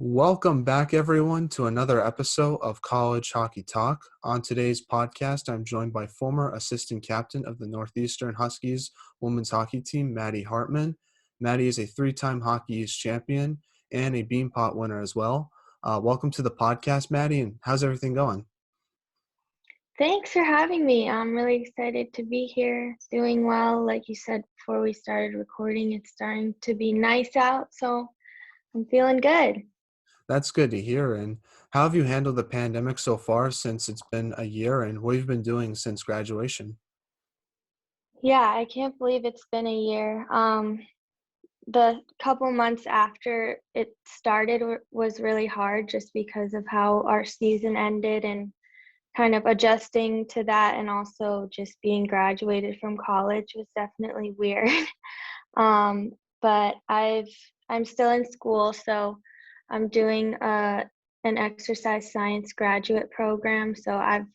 Welcome back, everyone, to another episode of College Hockey Talk. On today's podcast, I'm joined by former assistant captain of the Northeastern Huskies women's hockey team, Matti Hartman. Matti is a three-time Hockey East champion and a Beanpot winner as well. Welcome to the podcast, Matti, and how's everything going? Thanks for having me. I'm really excited to be here, doing well. Like you said before we started recording, it's starting to be nice out, so I'm feeling good. That's good to hear. And how have you handled the pandemic so far since it's been a year, and what have you been doing since graduation? Yeah, I can't believe it's been a year. The couple months after it started was really hard just because of how our season ended and kind of adjusting to that, and also just being graduated from college was definitely weird. But I'm still in school, so I'm doing an exercise science graduate program. So I've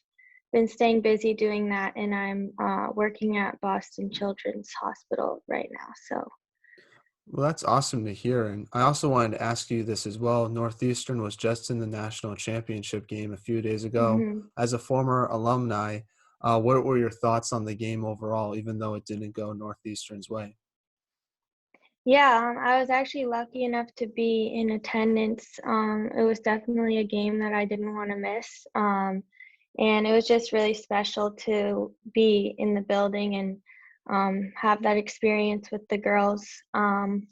been staying busy doing that, and I'm working at Boston Children's Hospital right now. So Well, that's awesome to hear. And I also wanted to ask you this as well. Northeastern was just in the national championship game a few days ago. mhm. As a former alumni, what were your thoughts on the game overall, even though it didn't go Northeastern's way? Yeah, I was actually lucky enough to be in attendance. It was definitely a game that I didn't want to miss. And it was just really special to be in the building and have that experience with the girls. And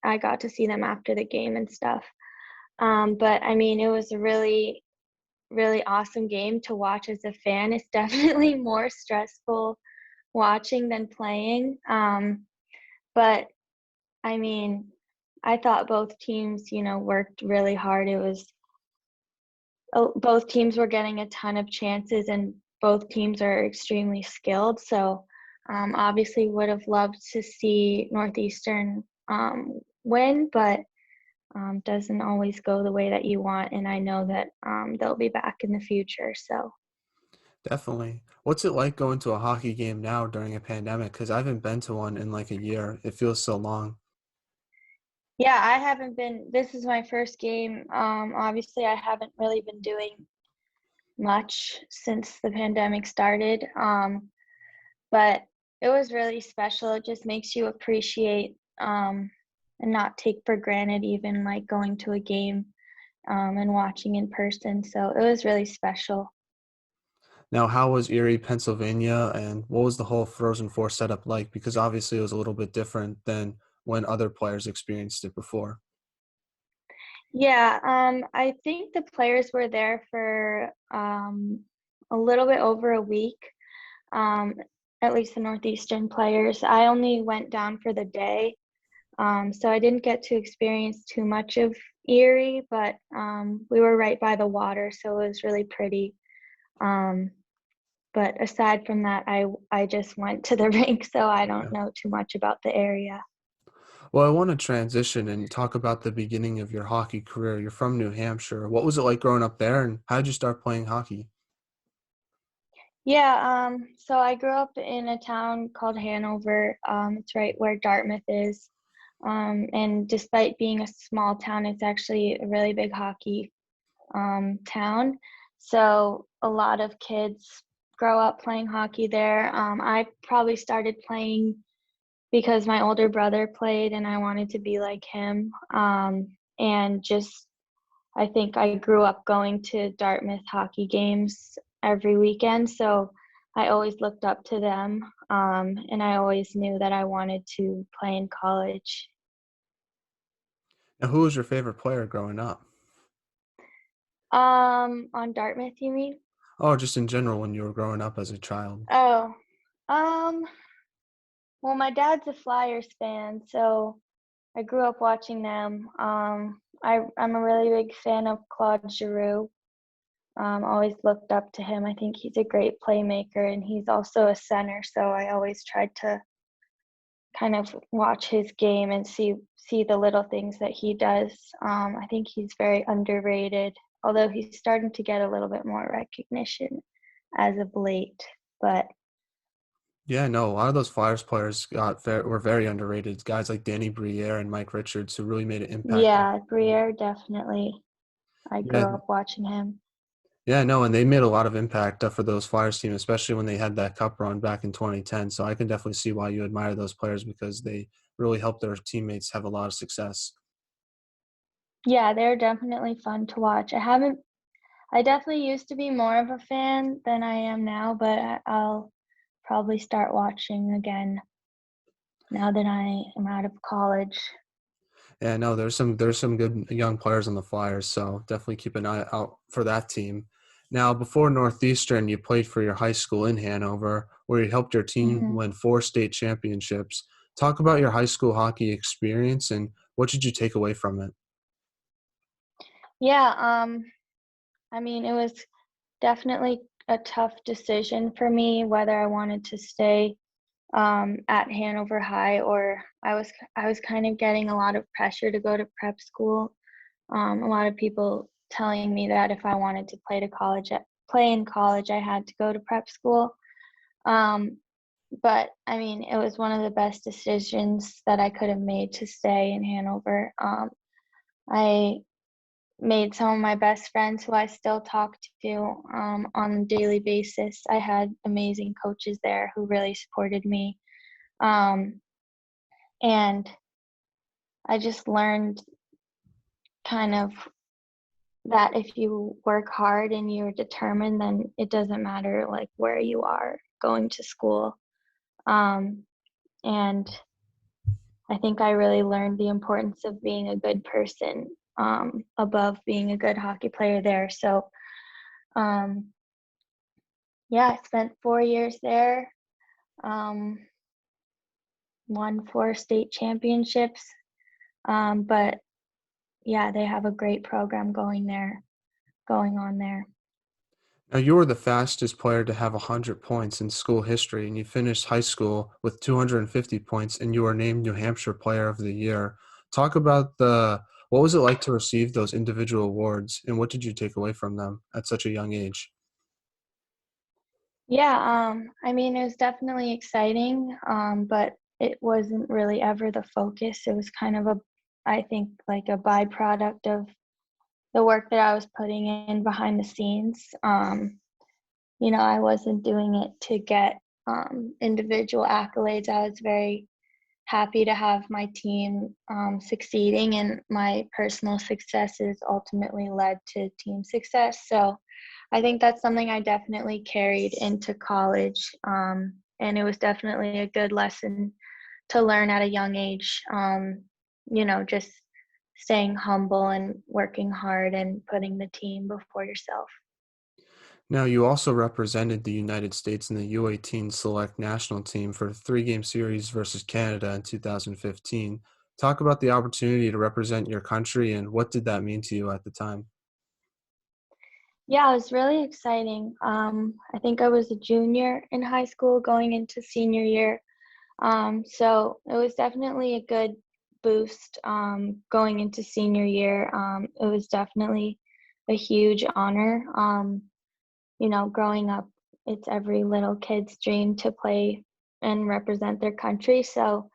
I got to see them after the game and stuff. But I mean, it was a really, really awesome game to watch as a fan. It's definitely more stressful watching than playing. But I mean, I thought both teams, worked really hard. It was both teams were getting a ton of chances, and both teams are extremely skilled. So, obviously, would have loved to see Northeastern win, but doesn't always go the way that you want. And I know that they'll be back in the future. So. Definitely. What's it like going to a hockey game now during a pandemic? Because I haven't been to one in like a year. It feels so long. Yeah, I haven't been. This is my first game. Obviously, I haven't really been doing much since the pandemic started. But it was really special. It just makes you appreciate and not take for granted even like going to a game and watching in person. So it was really special. Now, how was Erie, Pennsylvania, and what was the whole Frozen Four setup like? Because obviously it was a little bit different than when other players experienced it before. Yeah, I think the players were there for a little bit over a week, um, at least the Northeastern players. I only went down for the day. So I didn't get to experience too much of Erie, but we were right by the water, so it was really pretty. Um, but aside from that, I just went to the rink, so I don't Yeah. know too much about the area. Well, I want to transition and talk about the beginning of your hockey career. You're from New Hampshire. What was it like growing up there, and how did you start playing hockey? Yeah, so I grew up in a town called Hanover. It's right where Dartmouth is. And despite being a small town, it's actually a really big hockey town. So a lot of kids grow up playing hockey there. I probably started playing because my older brother played and I wanted to be like him. And just, I think I grew up going to Dartmouth hockey games every weekend. So I always looked up to them. And I always knew that I wanted to play in college. And who was your favorite player growing up? On Dartmouth, you mean? Oh, just in general when you were growing up as a child. Oh, um, well, my dad's a Flyers fan, so I grew up watching them. I'm a really big fan of Claude Giroux. Always looked up to him. I think he's a great playmaker, and he's also a center. So I always tried to kind of watch his game and see the little things that he does. I think he's very underrated, although he's starting to get a little bit more recognition as of late. But Yeah, no, a lot of those Flyers players were very underrated. Guys like Danny Briere and Mike Richards who really made an impact. Yeah, Briere definitely. I grew Yeah, up watching him. yeah, no, and they made a lot of impact for those Flyers team, especially when they had that cup run back in 2010. So I can definitely see why you admire those players because they really helped their teammates have a lot of success. Yeah, they're definitely fun to watch. I definitely used to be more of a fan than I am now, but I'll probably start watching again now that I am out of college. Yeah, no, there's some good young players on the Flyers, so definitely keep an eye out for that team. Now, before Northeastern, you played for your high school in Hanover, where you helped your team Mhm. win 4 state championships. Talk about your high school hockey experience and what did you take away from it? Yeah, I mean, it was definitely a tough decision for me whether I wanted to stay at Hanover High or I was kind of getting a lot of pressure to go to prep school. A lot of people telling me that if I wanted to play in college, I had to go to prep school. Um, but I mean, it was one of the best decisions that I could have made to stay in Hanover. I made some of my best friends who I still talk to on a daily basis. I had amazing coaches there who really supported me. Um, and I just learned kind of that if you work hard and you're determined, then it doesn't matter like where you are going to school. Um, and I think I really learned the importance of being a good person above being a good hockey player there. So, um, yeah, I spent 4 years there, um, won 4 state championships. But yeah, they have a great program going on there. Now, you were the fastest player to have 100 points in school history, and you finished high school with 250 points, and you were named New Hampshire Player of the Year. Talk about what was it like to receive those individual awards, and what did you take away from them at such a young age? Yeah, I mean, it was definitely exciting, but it wasn't really ever the focus. It was kind of I think, like a byproduct of the work that I was putting in behind the scenes. I wasn't doing it to get individual accolades. I was very happy to have my team succeeding, and my personal successes ultimately led to team success. So I think that's something I definitely carried into college. And it was definitely a good lesson to learn at a young age. Just staying humble and working hard and putting the team before yourself. Now, you also represented the United States in the U18 Select National Team for a 3-game series versus Canada in 2015. Talk about the opportunity to represent your country and what did that mean to you at the time? Yeah, it was really exciting. I think I was a junior in high school going into senior year. So it was definitely a good boost going into senior year. It was definitely a huge honor. Growing up, it's every little kid's dream to play and represent their country. So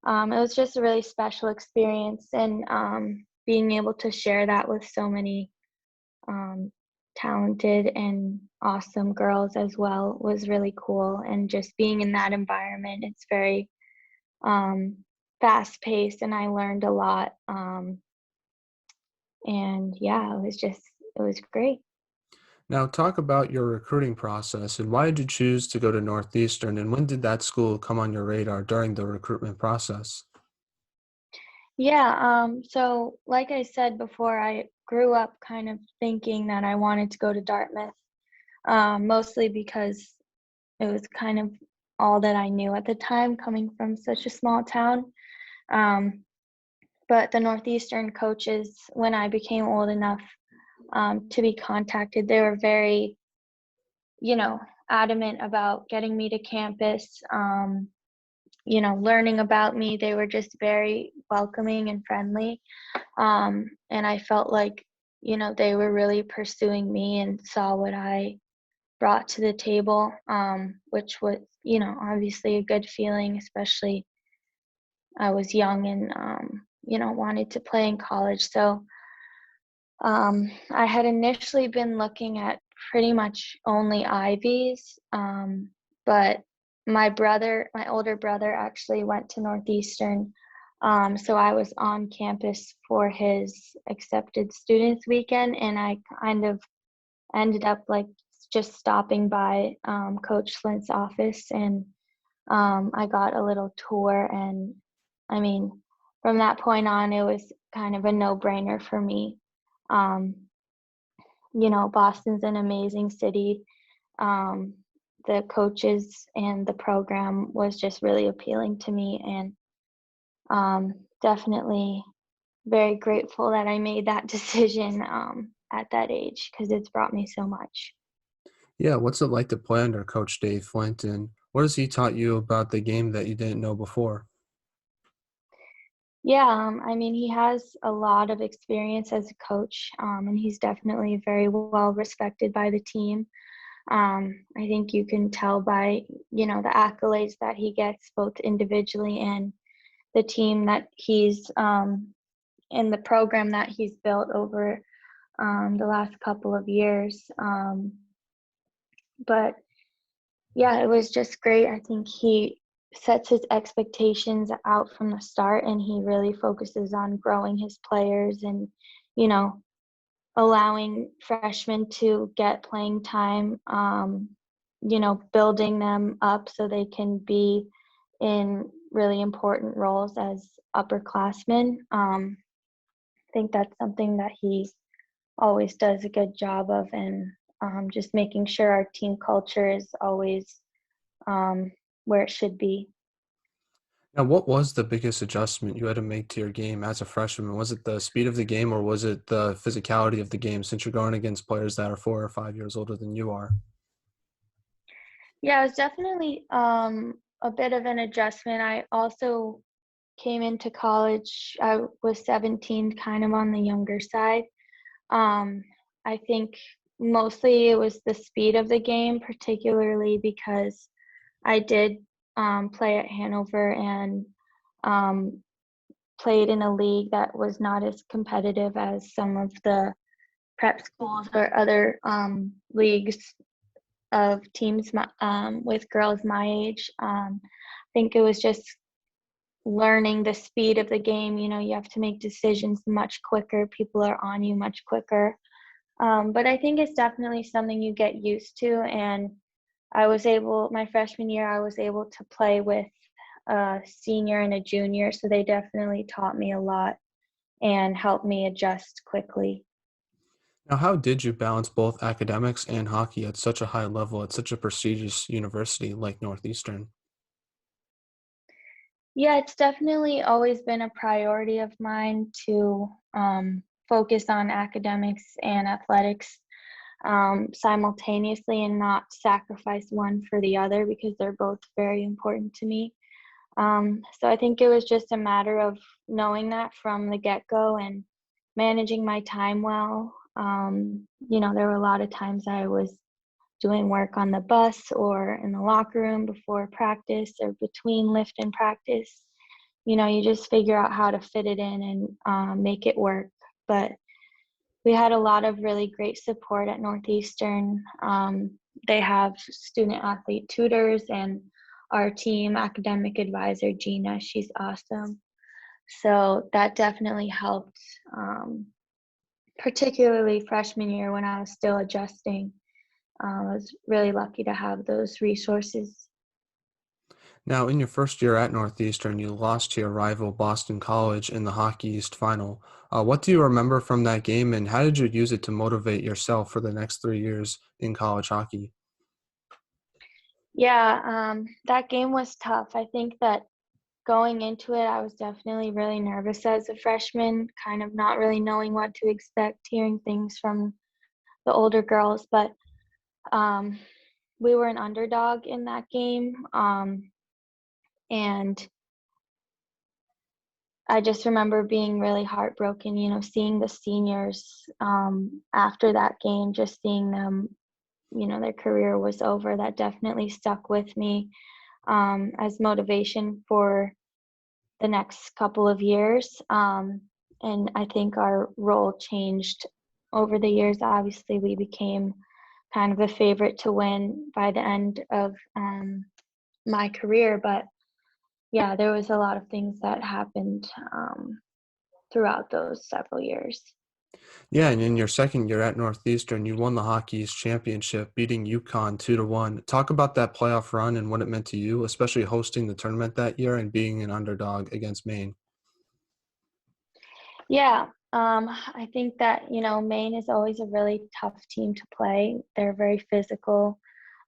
it was just a really special experience, and being able to share that with so many um, talented and awesome girls as well was really cool. And just being in that environment, it's very um, fast paced, and I learned a lot. And yeah, it was great. Now, talk about your recruiting process and why did you choose to go to Northeastern and when did that school come on your radar during the recruitment process? Yeah, so like I said before, I grew up kind of thinking that I wanted to go to Dartmouth, mostly because it was kind of all that I knew at the time, coming from such a small town. Um, but the Northeastern coaches, when I became old enough to be contacted, they were very, you know, adamant about getting me to campus, learning about me. They were just very welcoming and friendly. And I felt like, they were really pursuing me and saw what I brought to the table, which was, obviously a good feeling, especially I was young and, wanted to play in college. So I had initially been looking at pretty much only Ivies, but my older brother actually went to Northeastern. So I was on campus for his accepted students weekend, and I kind of ended up like just stopping by Coach Flint's office, and I got a little tour. And I mean, from that point on, it was kind of a no-brainer for me. Um, Boston's an amazing city. Um, the coaches and the program was just really appealing to me, and definitely very grateful that I made that decision at that age, because it's brought me so much. Yeah, what's it like to play under Coach Dave Flint, and what has he taught you about the game that you didn't know before? Yeah, I mean, he has a lot of experience as a coach, and he's definitely very well respected by the team. I think you can tell by, the accolades that he gets both individually and the team that he's in the program that he's built over the last couple of years. But yeah, it was just great. I think he sets his expectations out from the start, and he really focuses on growing his players and, you know, allowing freshmen to get playing time, building them up so they can be in really important roles as upperclassmen. I think that's something that he always does a good job of, and just making sure our team culture is always where it should be. Now, what was the biggest adjustment you had to make to your game as a freshman? Was it the speed of the game, or was it the physicality of the game, since you're going against players that are 4 or 5 years older than you are? Yeah, it was definitely a bit of an adjustment. I also came into college, I was 17, kind of on the younger side. Um, I think mostly it was the speed of the game, particularly because I did play at Hanover and um, played in a league that was not as competitive as some of the prep schools or other leagues of teams with girls my age. I think it was just learning the speed of the game. You have to make decisions much quicker. People are on you much quicker. But I think it's definitely something you get used to. And my freshman year, I was able to play with a senior and a junior. So they definitely taught me a lot and helped me adjust quickly. Now, how did you balance both academics and hockey at such a high level at such a prestigious university like Northeastern? Yeah, it's definitely always been a priority of mine to focus on academics and athletics simultaneously and not sacrifice one for the other, because they're both very important to me. So I think it was just a matter of knowing that from the get-go and managing my time well. There were a lot of times I was doing work on the bus or in the locker room before practice or between lift and practice. You just figure out how to fit it in and make it work. But we had a lot of really great support at Northeastern. They have student athlete tutors, and our team academic advisor, Gina, she's awesome. So that definitely helped, particularly freshman year when I was still adjusting. I was really lucky to have those resources. Now, in your first year at Northeastern, you lost to your rival Boston College in the Hockey East final. What do you remember from that game, and how did you use it to motivate yourself for the next 3 years in college hockey? Yeah, that game was tough. I think that going into it, I was definitely really nervous as a freshman, kind of not really knowing what to expect, hearing things from the older girls. But um, we were an underdog in that game. And I just remember being really heartbroken, seeing the seniors after that game, just seeing them, their career was over. That definitely stuck with me. as motivation for the next couple of years. And I think our role changed over the years. Obviously, we became kind of a favorite to win by the end of my career. But yeah, there was a lot of things that happened throughout those several years. Yeah, and in your second year at Northeastern, you won the Hockey East Championship, beating UConn 2-1. Talk about that playoff run and what it meant to you, especially hosting the tournament that year and being an underdog against Maine. Yeah, I think that, Maine is always a really tough team to play. They're very physical.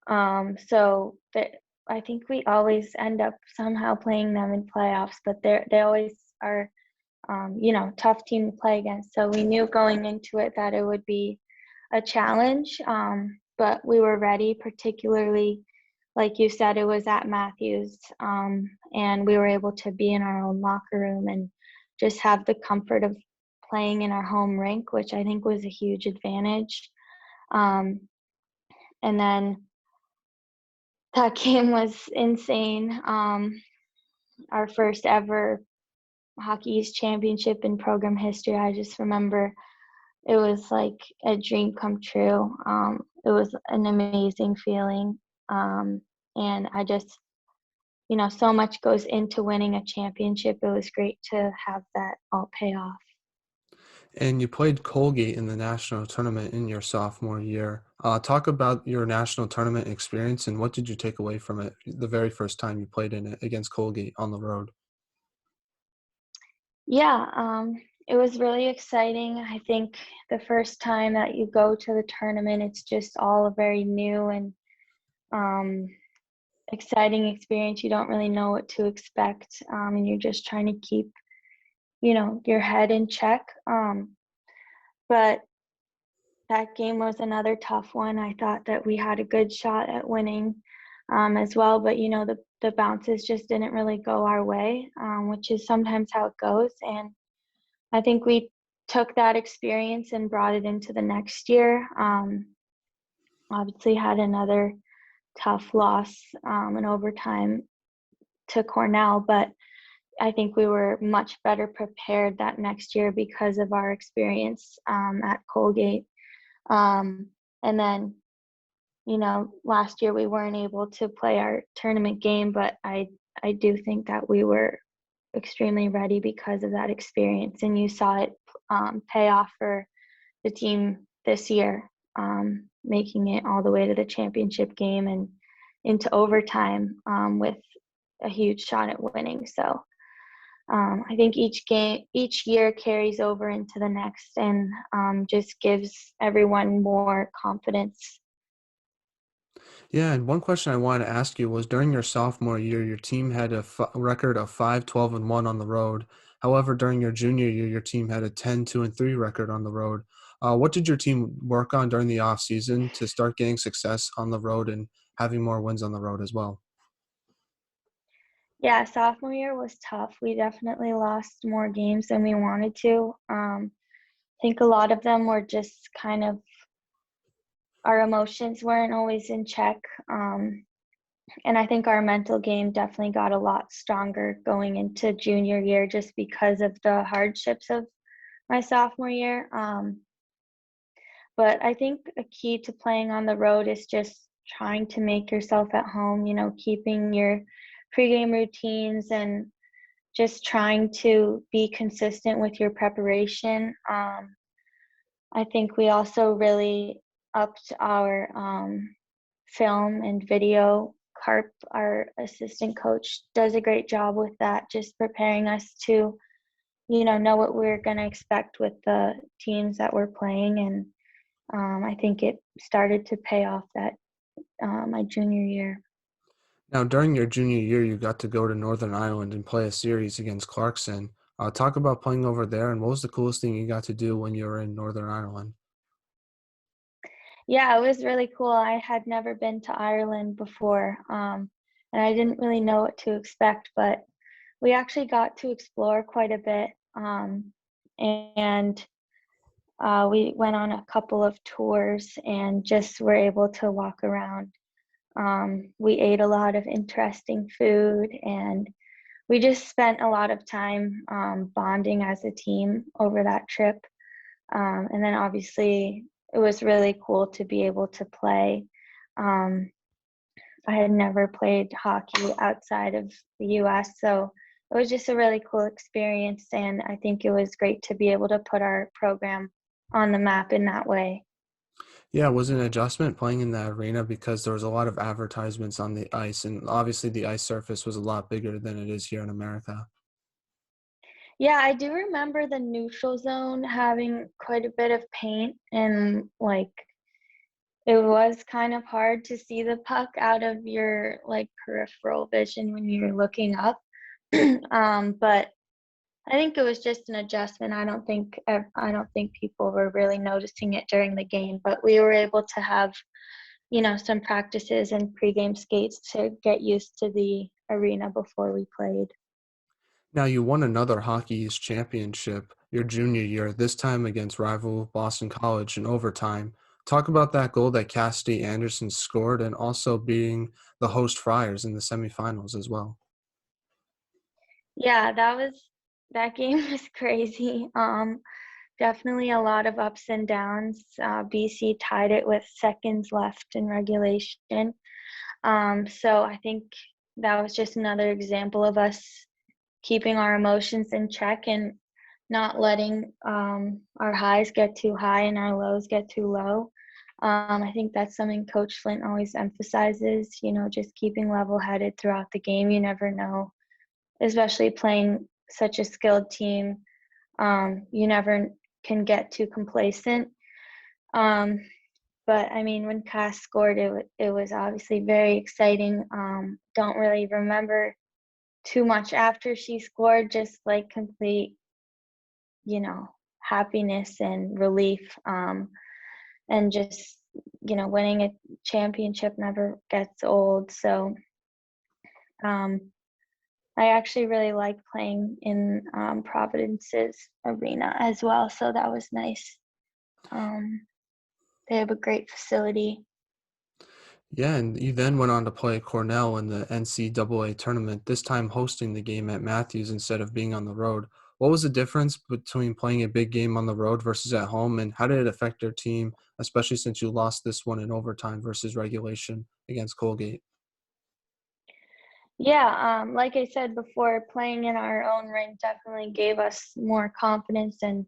So that I think we always end up somehow playing them in playoffs, but they always are, tough team to play against. So we knew going into it that it would be a challenge, but we were ready, particularly, like you said, it was at Matthews, and we were able to be in our own locker room and just have the comfort of playing in our home rink, which I think was a huge advantage. And then that game was insane. Our first ever Hockey East championship in program history. I just remember it was like a dream come true. It was an amazing feeling. And I just, so much goes into winning a championship. It was great to have that all pay off. And you played Colgate in the national tournament in your sophomore year. Talk about your national tournament experience and what did you take away from it the very first time you played in it against Colgate on the road? Yeah, it was really exciting. I think the first time that you go to the tournament, it's just all very new and um, exciting experience. You don't really know what to expect, and you're just trying to keep, your head in check. But that game was another tough one. I thought that we had a good shot at winning as well, but the bounces just didn't really go our way, which is sometimes how it goes. And I think we took that experience and brought it into the next year. Obviously, had another tough loss in overtime to Cornell, but I think we were much better prepared that next year because of our experience at Colgate. And then, last year we weren't able to play our tournament game, but I do think that we were extremely ready because of that experience. And you saw it pay off for the team this year, making it all the way to the championship game and into overtime with a huge shot at winning. So I think each year carries over into the next and just gives everyone more confidence. Yeah, and one question I wanted to ask you was during your sophomore year, your team had a record of 5-12-1 on the road. However, during your junior year, your team had a 10-2-3 record on the road. What did your team work on during the off season to start getting success on the road and having more wins on the road as well? Yeah, sophomore year was tough. We definitely lost more games than we wanted to. I think a lot of them were just kind of our emotions weren't always in check. And I think our mental game definitely got a lot stronger going into junior year just because of the hardships of my sophomore year. But I think a key to playing on the road is just trying to make yourself at home, keeping your pregame routines and just trying to be consistent with your preparation. I think we also really upped our film and video. Carp, our assistant coach, does a great job with that, just preparing us to, know what we're going to expect with the teams that we're playing. And I think it started to pay off that my junior year. Now, during your junior year, you got to go to Northern Ireland and play a series against Clarkson. Talk about playing over there, and what was the coolest thing you got to do when you were in Northern Ireland? Yeah, it was really cool. I had never been to Ireland before, and I didn't really know what to expect, but we actually got to explore quite a bit. And we went on a couple of tours and just were able to walk around We ate a lot of interesting food, and we just spent a lot of time bonding as a team over that trip. And then obviously it was really cool to be able to play. I had never played hockey outside of the US, so it was just a really cool experience, and I think it was great to be able to put our program on the map in that way. Yeah, it was an adjustment playing in that arena because there was a lot of advertisements on the ice, and obviously the ice surface was a lot bigger than it is here in America. Yeah, I do remember the neutral zone having quite a bit of paint, and like it was kind of hard to see the puck out of your like peripheral vision when you're looking up. But I think it was just an adjustment. I don't think people were really noticing it during the game, but we were able to have, some practices and pregame skates to get used to the arena before we played. Now, you won another Hockey East championship your junior year, this time against rival Boston College in overtime. Talk about that goal that Cassidy Anderson scored and also beating the host Friars in the semifinals as well. Yeah, that game was crazy. Definitely a lot of ups and downs. BC tied it with seconds left in regulation. So I think that was just another example of us keeping our emotions in check and not letting our highs get too high and our lows get too low. I think that's something Coach Flint always emphasizes, just keeping level headed throughout the game. You never know, especially playing such a skilled team. You never can get too complacent. Um, but I mean, when Cass scored, it was obviously very exciting. Don't really remember too much after she scored, just like complete, happiness and relief. And just, winning a championship never gets old. So um, I actually really like playing in Providence's arena as well. So that was nice. Um, they have a great facility. Yeah, and you then went on to play Cornell in the NCAA tournament, this time hosting the game at Matthews instead of being on the road. What was the difference between playing a big game on the road versus at home, and how did it affect your team, especially since you lost this one in overtime versus regulation against Colgate? Yeah, like I said before, playing in our own rink definitely gave us more confidence and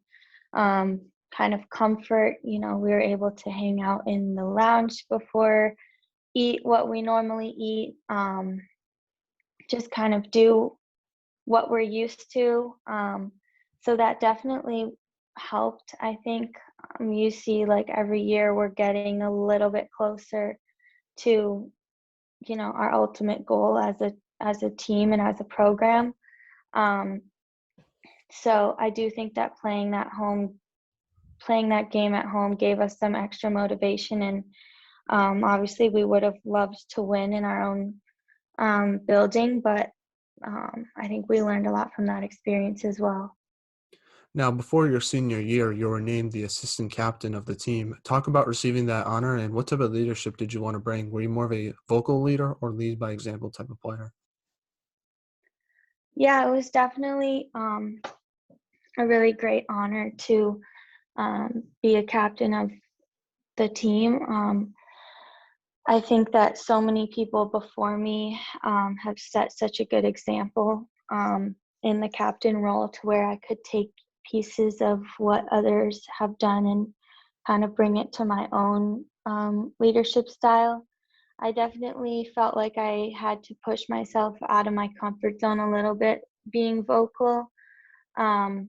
kind of comfort. We were able to hang out in the lounge before eat what we normally eat, just kind of do what we're used to. So that definitely helped. I think you see like every year we're getting a little bit closer to our ultimate goal as a team and as a program. Um, so I do think that playing that game at home gave us some extra motivation, and obviously we would have loved to win in our own building, but I think we learned a lot from that experience as well. Now, before your senior year, you were named the assistant captain of the team. Talk about receiving that honor and what type of leadership did you want to bring? Were you more of a vocal leader or lead by example type of player? Yeah, it was definitely a really great honor to be a captain of the team. I think that so many people before me have set such a good example in the captain role to where I could take pieces of what others have done and kind of bring it to my own leadership style. I definitely felt like I had to push myself out of my comfort zone a little bit, being vocal, um,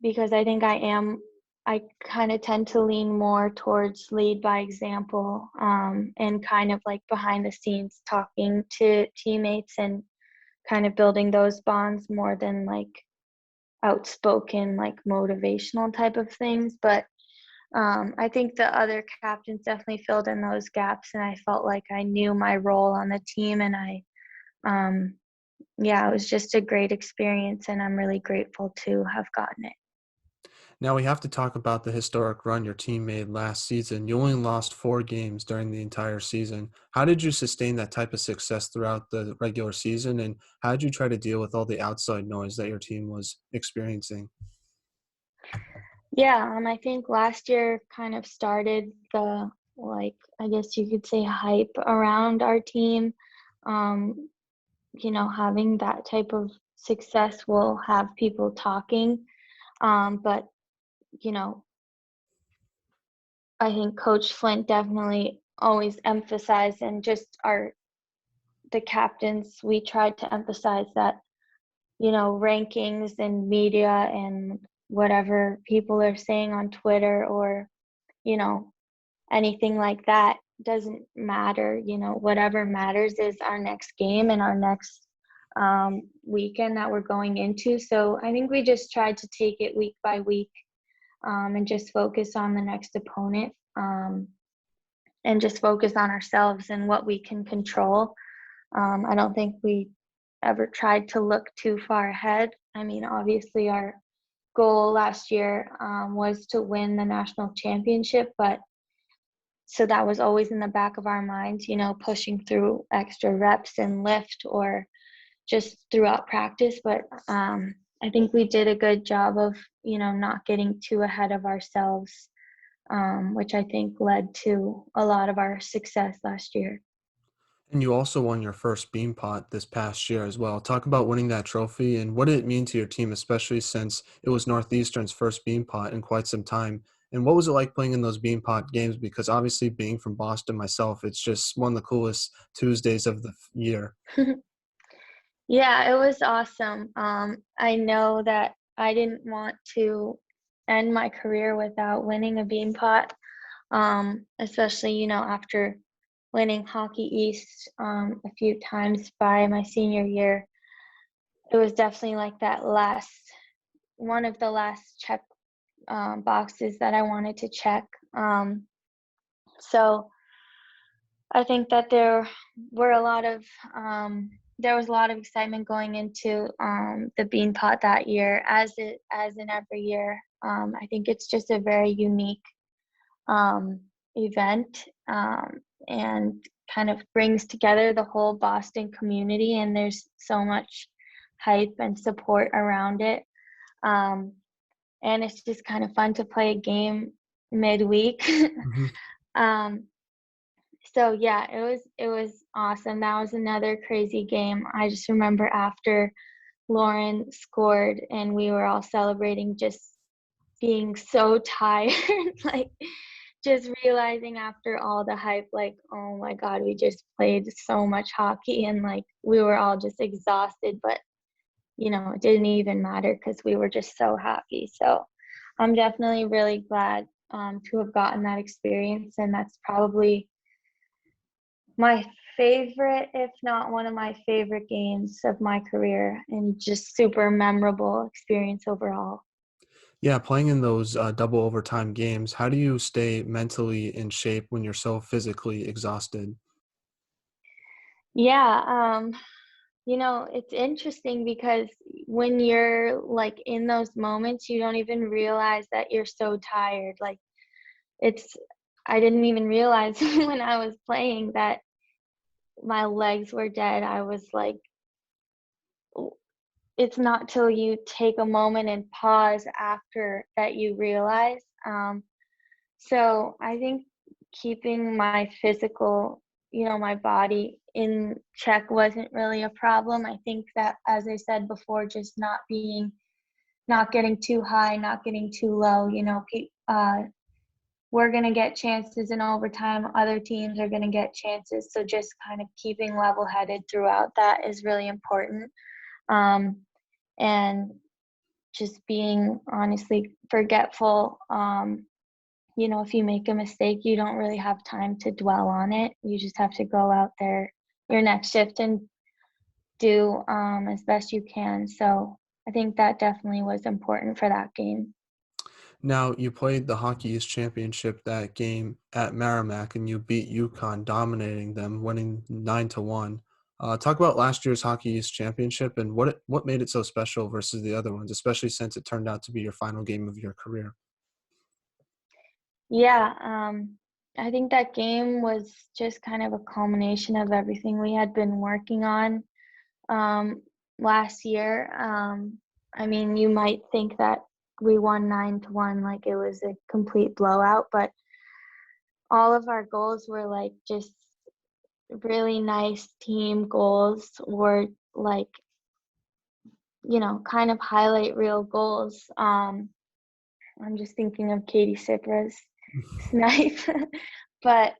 because I kind of tend to lean more towards lead by example, and kind of like behind the scenes talking to teammates and kind of building those bonds more than like outspoken, like motivational type of things. But I think the other captains definitely filled in those gaps, and I felt like I knew my role on the team, and um, yeah, it was just a great experience, and I'm really grateful to have gotten it. Now we have to talk about the historic run your team made last season. You only lost 4 games during the entire season. How did you sustain that type of success throughout the regular season, and how did you try to deal with all the outside noise that your team was experiencing? Yeah, I think last year kind of started the, like, I guess you could say, hype around our team. Um, Having that type of success will have people talking. But, you know, I think Coach Flint definitely always emphasized, and just the captains, we tried to emphasize that, rankings and media and whatever people are saying on Twitter, or, you know, anything like that doesn't matter. Whatever matters is our next game and our next weekend that we're going into. So I think we just tried to take it week by week, and just focus on the next opponent, and just focus on ourselves and what we can control. I don't think we ever tried to look too far ahead. I mean, obviously, our goal last year was to win the national championship, but so that was always in the back of our minds, pushing through extra reps and lift, or just throughout practice. But I think we did a good job of, not getting too ahead of ourselves, which I think led to a lot of our success last year. And you also won your first Beanpot this past year as well. Talk about winning that trophy and what did it mean to your team, especially since it was Northeastern's first Beanpot in quite some time. And what was it like playing in those Beanpot games? Because obviously, being from Boston myself, it's just one of the coolest Tuesdays of the year. Yeah, it was awesome. I know that I didn't want to end my career without winning a Beanpot, especially, after winning Hockey East a few times by my senior year. It was definitely like that one of the last check boxes that I wanted to check. So I think that were a lot of there was a lot of excitement going into the Beanpot that year, as in every year. I think it's just a very unique event, and kind of brings together the whole Boston community, and there's so much hype and support around it. Um, and it's just kind of fun to play a game midweek. Mhm. um, so yeah, it was awesome. That was another crazy game. I just remember after Lauren scored and we were all celebrating, just being so tired, like just realizing after all the hype, like, oh my God, we just played so much hockey, and like we were all just exhausted, but it didn't even matter because we were just so happy. So I'm definitely really glad to have gotten that experience, and that's probably my favorite, if not one of my favorite games of my career, and just super memorable experience overall. Yeah, playing in those double overtime games, how do you stay mentally in shape when you're so physically exhausted? Yeah, it's interesting because when you're like in those moments, you don't even realize that you're so tired. Like it's, I didn't even realize when I was playing that my legs were dead. I was like, it's not till you take a moment and pause after that you realize. So I think keeping my physical, my body in check wasn't really a problem. I think that, as I said before, just not getting too high, not getting too low. We're going to get chances in overtime. Other teams are going to get chances. So just kind of keeping level headed throughout that is really important. Um, and just being honestly forgetful. If you make a mistake, you don't really have time to dwell on it. You just have to go out there your next shift and do as best you can. So I think that definitely was important for that game. Now, you played the Hockey East Championship that game at Merrimack, and you beat UConn, dominating them, winning 9-1. Talk about last year's Hockey East Championship and what made it so special versus the other ones, especially since it turned out to be your final game of your career. Yeah, I think that game was just kind of a culmination of everything we had been working on last year. I mean, you might think that we won 9-1, like it was a complete blowout, but all of our goals were like just really nice team goals, or like, kind of highlight real goals. I'm just thinking of Katie Sipra's snipe. But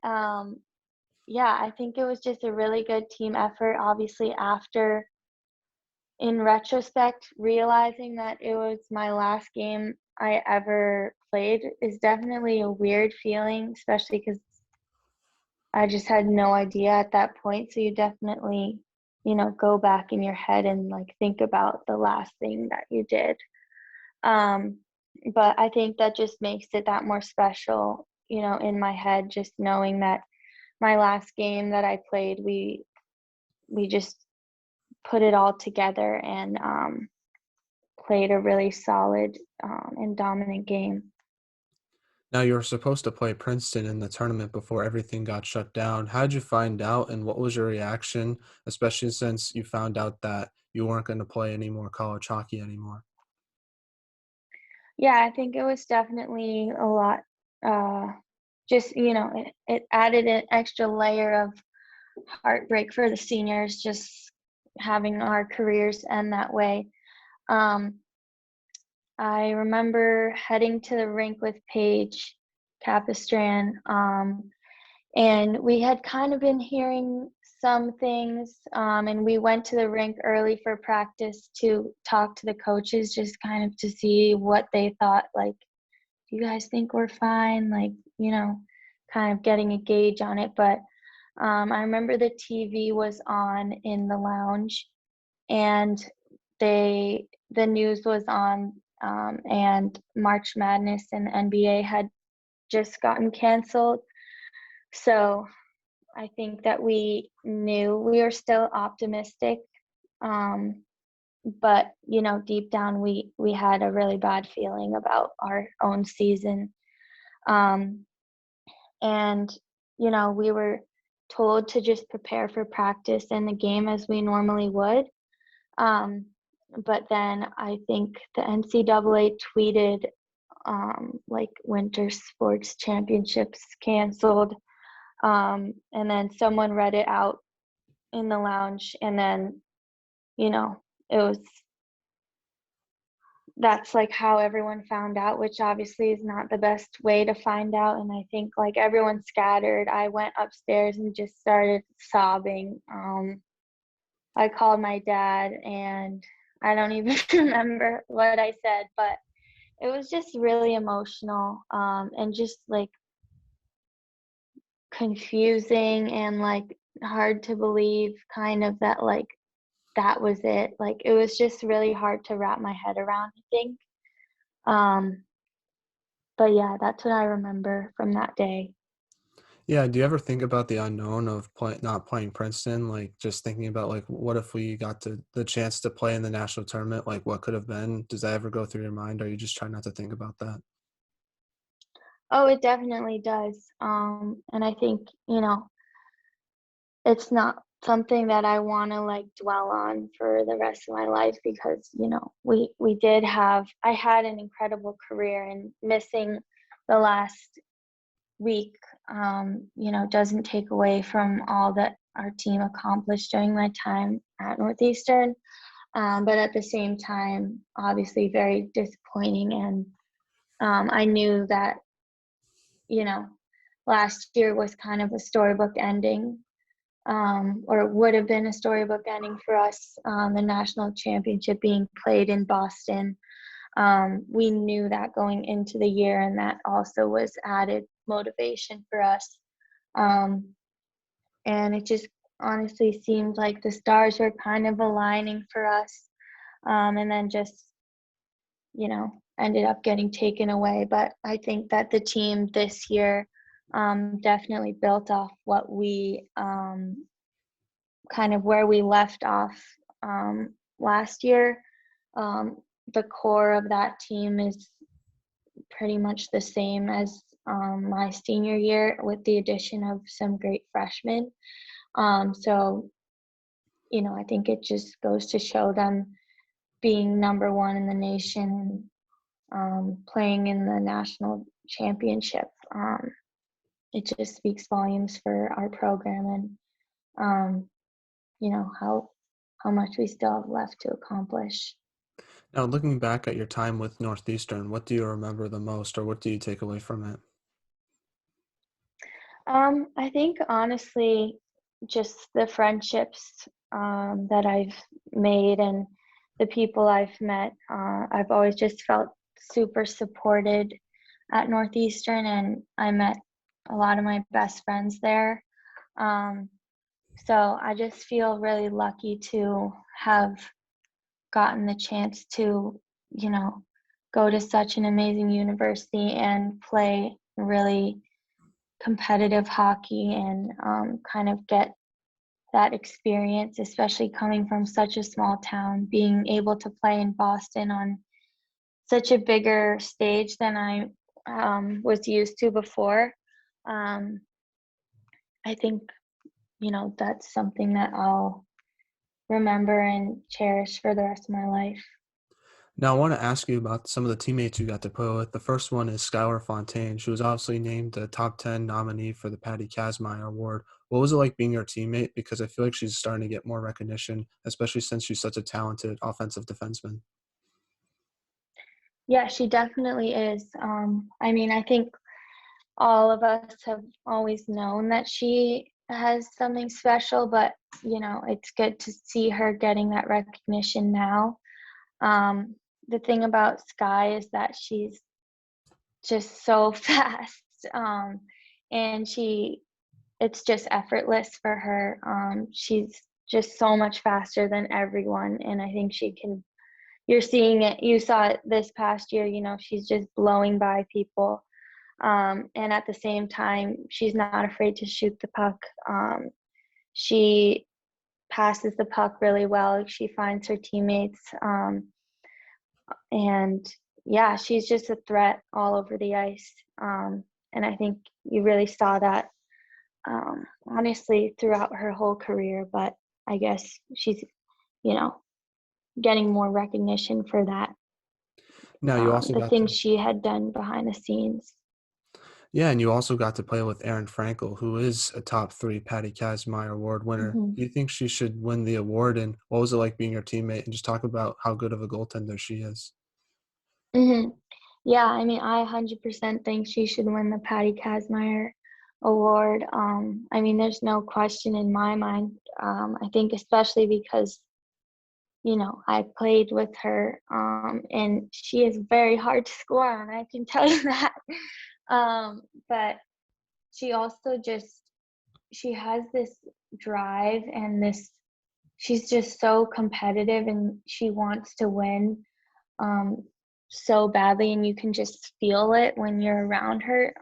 yeah, I think it was just a really good team effort. Obviously, after, in retrospect, realizing that it was my last game I ever played is definitely a weird feeling, especially because I just had no idea at that point. So you definitely, go back in your head and like think about the last thing that you did. Um, but I think that just makes it that more special, in my head, just knowing that my last game that I played, we just put it all together and played a really solid and dominant game. Now, you were supposed to play Princeton in the tournament before everything got shut down. How did you find out, and what was your reaction, especially since you found out that you weren't going to play any more college hockey anymore? Yeah, I think it was definitely a lot. Just, it added an extra layer of heartbreak for the seniors, just having our careers end that way. Um, I remember heading to the rink with Paige Capistran, and we had kind of been hearing some things, and we went to the rink early for practice to talk to the coaches, just kind of to see what they thought, like, do you guys think we're fine? Like, kind of getting a gauge on it. But I remember the TV was on in the lounge, and the news was on, and March Madness and the NBA had just gotten canceled. So I think that we knew we were still optimistic, um, but deep down we had a really bad feeling about our own season, um, and we were told to just prepare for practice and the game as we normally would. Um, but then I think the NCAA tweeted, like, winter sports championships canceled. And then someone read it out in the lounge, and then, it was, that's like how everyone found out, which obviously is not the best way to find out. And I think like everyone scattered. I went upstairs and just started sobbing. I called my dad, and I don't even remember what I said, but it was just really emotional, and just like confusing and like hard to believe, kind of, that like that was it. Like it was just really hard to wrap my head around, I think. Um, but yeah, that's what I remember from that day. Yeah, do you ever think about the unknown of not playing Princeton? Like, just thinking about, like, what if we got the chance to play in the national tournament? Like, what could have been? Does that ever go through your mind, or you just try not to think about that? Oh, it definitely does. And I think, it's not something that I want to like dwell on for the rest of my life, because, we did have, I had an incredible career, and missing the last week, doesn't take away from all that our team accomplished during my time at Northeastern. But at the same time, obviously very disappointing. And I knew that, you know, last year was kind of a storybook ending, or it would have been a storybook ending for us, the national championship being played in Boston. We knew that going into the year, and that also was added motivation for us. Um, and it just honestly seemed like the stars were kind of aligning for us, and then just, ended up getting taken away. But I think that the team this year definitely built off what we kind of where we left off last year. Um, the core of that team is pretty much the same as my senior year, with the addition of some great freshmen. So, I think it just goes to show them being number one in the nation and playing in the national championship. It just speaks volumes for our program and how much we still have left to accomplish. Now, looking back at your time with Northeastern, what do you remember the most, or what do you take away from it? I think honestly, just the friendships that I've made and the people I've met. I've always just felt super supported at Northeastern, and I met a lot of my best friends there. Um, so I just feel really lucky to have gotten the chance to, go to such an amazing university and play really competitive hockey and kind of get that experience, especially coming from such a small town, being able to play in Boston on such a bigger stage than I was used to before. Um, I think, that's something that I'll remember and cherish for the rest of my life. Now, I want to ask you about some of the teammates you got to play with. The first one is Skylar Fontaine. She was obviously named the top 10 nominee for the Patty Kazmaier Award. What was it like being your teammate? Because I feel like she's starting to get more recognition, especially since she's such a talented offensive defenseman. Yeah, she definitely is. I think all of us have always known that she has something special, but it's good to see her getting that recognition now. The thing about Sky is that she's just so fast, and it's just effortless for her. She's just so much faster than everyone, and I think she can. You're seeing it. You saw it this past year. She's just blowing by people. And at the same time, she's not afraid to shoot the puck. She passes the puck really well. She finds her teammates. And yeah, she's just a threat all over the ice. And I think you really saw that, honestly, throughout her whole career. But I guess she's, you know, getting more recognition for that, Now, you also the got things to she had done behind the scenes. Yeah, and you also got to play with Erin Frankel, who is a top 3 Patty Kazmaier Award winner. Hmm. Do you think she should win the award, and what was it like being your teammate? And just talk about how good of a goaltender she is. Hmm. Yeah, I 100% think she should win the Patty Kazmaier Award. There's no question in my mind. I think especially because, I played with her, and she is very hard to score on, I can tell you that. But she also she has this drive and she's just so competitive and she wants to win um, so badly, and you can just feel it when you're around her.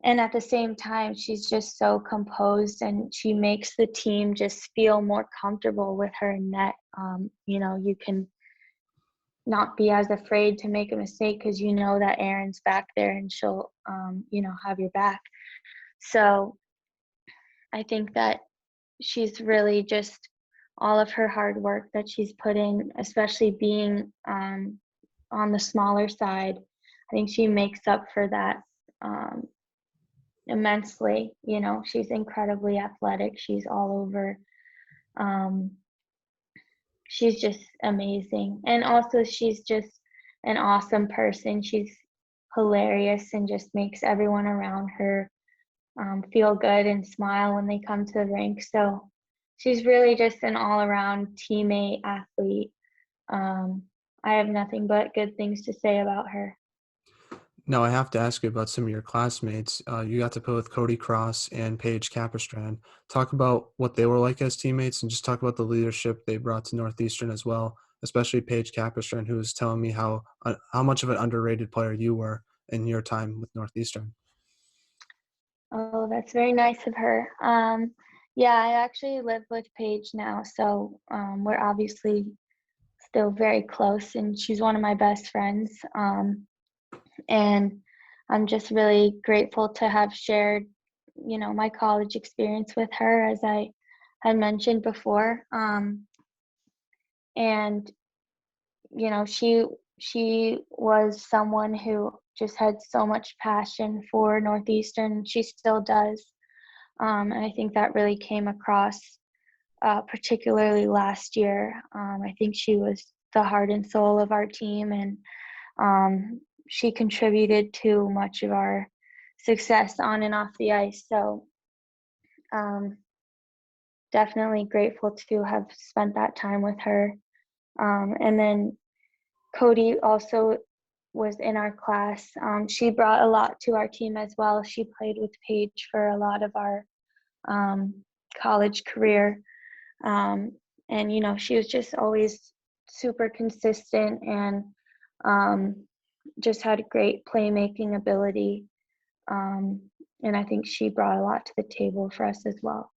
And at the same time, she's just so composed and she makes the team just feel more comfortable with her in net. You can not be as afraid to make a mistake because you know that Erin's back there and she'll, have your back. So I think that she's really just all of her hard work that she's put in, especially being on the smaller side. I think she makes up for that immensely. She's incredibly athletic. She's all over. Um, she's just amazing. And also, she's just an awesome person. She's hilarious and just makes everyone around her feel good and smile when they come to the rink. So she's really just an all around teammate, athlete. Um, I have nothing but good things to say about her. Now, I have to ask you about some of your classmates. You got to play with Cody Cross and Paige Capistran. Talk about what they were like as teammates and just talk about the leadership they brought to Northeastern as well, especially Paige Capistran, who was telling me how much of an underrated player you were in your time with Northeastern. Oh, that's very nice of her. Yeah, I actually live with Paige now, so we're obviously still very close, and she's one of my best friends. And I'm just really grateful to have shared, my college experience with her, as I had mentioned before. And she was someone who just had so much passion for Northeastern. She still does. And I think that really came across, particularly last year. I think she was the heart and soul of our team, and she contributed to much of our success on and off the ice. So um, definitely grateful to have spent that time with her. And then Cody also was in our class. She brought a lot to our team as well. She played with Paige for a lot of our college career. And she was just always super consistent and just had a great playmaking ability. And I think she brought a lot to the table for us as well.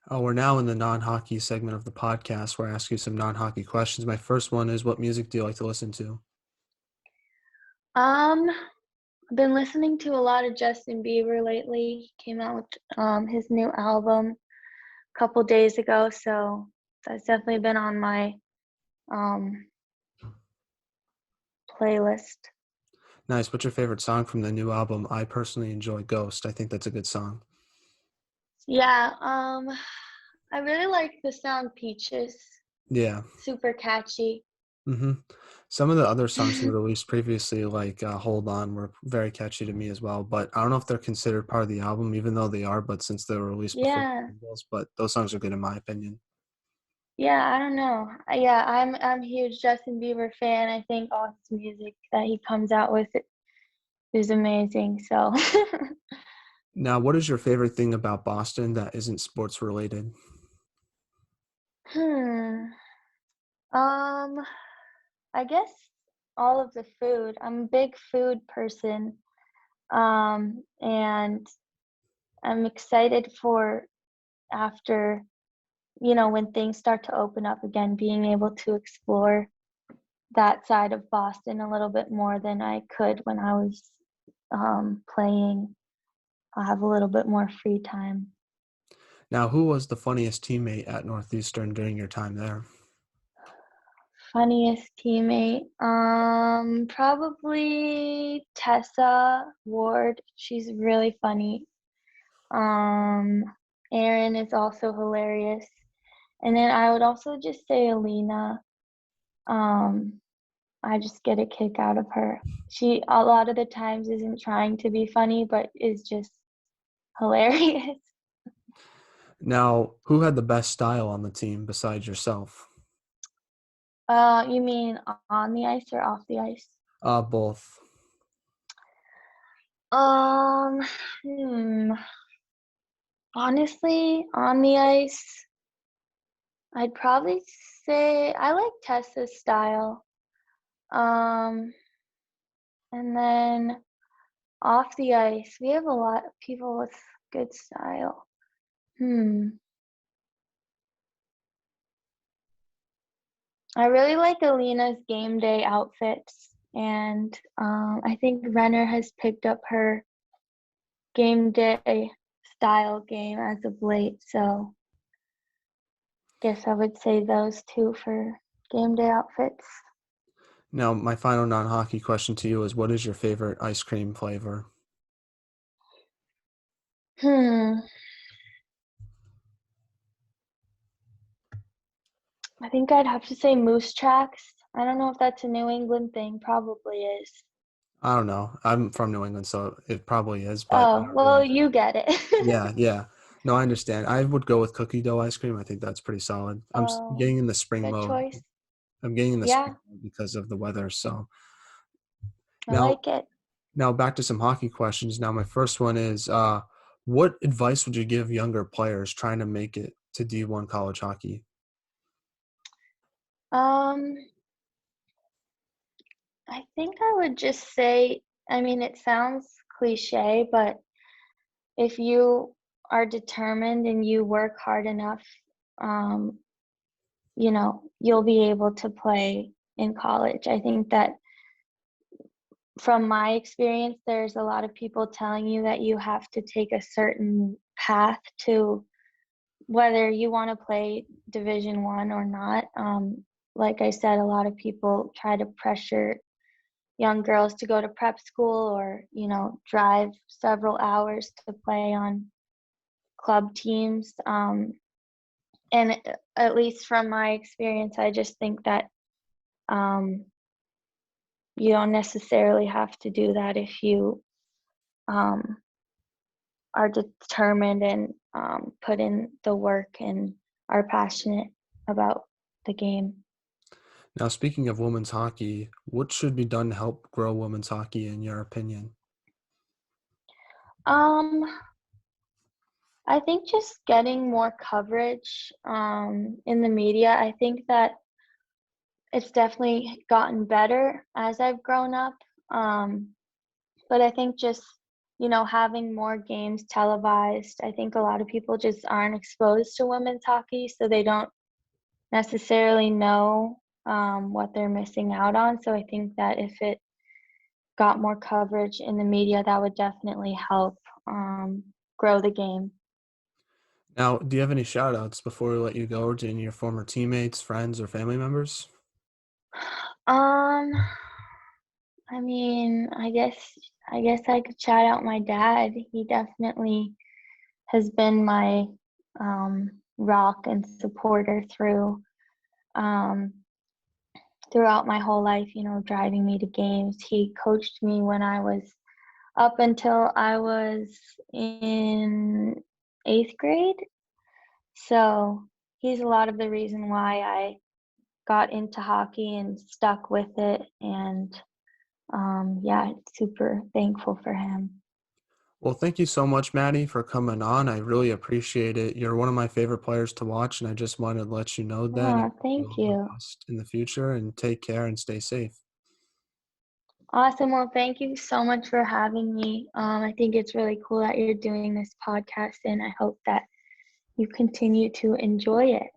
We're now in the non-hockey segment of the podcast where I ask you some non-hockey questions. My first one is, what music do you like to listen to? I've been listening to a lot of Justin Bieber lately. He came out with his new album a couple days ago, so that's definitely been on my playlist. Nice. What's your favorite song from the new album? I personally enjoy Ghost. I think that's a good song. Yeah, I really like the song Peaches. Yeah. Super catchy. Mm-hmm. Some of the other songs he released previously, like Hold On, were very catchy to me as well. But I don't know if they're considered part of the album, even though they are, but since they were released before Yeah. singles, but those songs are good in my opinion. Yeah, I don't know. Yeah, I'm a huge Justin Bieber fan. I think all his music that he comes out with is amazing. So Now, what is your favorite thing about Boston that isn't sports related? hmm. Um, I guess all of the food. I'm a big food person. And I'm excited for after, when things start to open up again, being able to explore that side of Boston a little bit more than I could when I was playing. I'll have a little bit more free time. Now, who was the funniest teammate at Northeastern during your time there? Funniest teammate, probably Tessa Ward. She's really funny. Um, Erin is also hilarious. And then I would also just say Alina. Um, I just get a kick out of her. She a lot of the times isn't trying to be funny, but is just hilarious. Now, who had the best style on the team besides yourself? You mean on the ice or off the ice? Both. Um, hmm. Honestly, on the ice, I'd probably say I like Tessa's style. Um, and then off the ice, we have a lot of people with good style. Hmm. I really like Alina's game day outfits, and I think Renner has picked up her game day style game as of late. So, guess I would say those two for game day outfits. Now, my final non-hockey question to you is, what is your favorite ice cream flavor? Hmm. I think I'd have to say Moose Tracks. I don't know if that's a New England thing. Probably is. I don't know. I'm from New England, so it probably is, but I Oh, don't well, really. you get it. Yeah, yeah. No, I understand. I would go with cookie dough ice cream. I think that's pretty solid. Oh, Getting in the spring good mode. choice. I'm getting in the Yeah, spring mode because of the weather. So I now, like it. now back to some hockey questions. Now, my first one is, what advice would you give younger players trying to make it to D1 college hockey? Um, I think I would just say, I mean, it sounds cliche, but if you are determined and you work hard enough, you know, you'll be able to play in college. I think that from my experience, there's a lot of people telling you that you have to take a certain path to whether you want to play Division I or not. Like I said, a lot of people try to pressure young girls to go to prep school or, you know, drive several hours to play on club teams. And at least from my experience, I just think that you don't necessarily have to do that if you um, are determined and put in the work and are passionate about the game. Now, speaking of women's hockey, what should be done to help grow women's hockey, in your opinion? Um, I think just getting more coverage in the media. I think that it's definitely gotten better as I've grown up. But I think just, you know, having more games televised, I think a lot of people just aren't exposed to women's hockey, so they don't necessarily know what they're missing out on. So I think that if it got more coverage in the media, that would definitely help grow the game. Now, do you have any shout outs before we let you go to any of your former teammates, friends, or family members? Um, I mean, I guess I could shout out my dad. He definitely has been my rock and supporter um, throughout my whole life, you know, driving me to games. He coached me when I was up until I was in 8th grade. So he's a lot of the reason why I got into hockey and stuck with it. And yeah, super thankful for him. Well, thank you so much, Maddie, for coming on. I really appreciate it. You're one of my favorite players to watch, and I just wanted to let you know that. I Oh, wish you thank all the you. best in the future, and take care and stay safe. Awesome. Well, thank you so much for having me. I think it's really cool that you're doing this podcast, and I hope that you continue to enjoy it.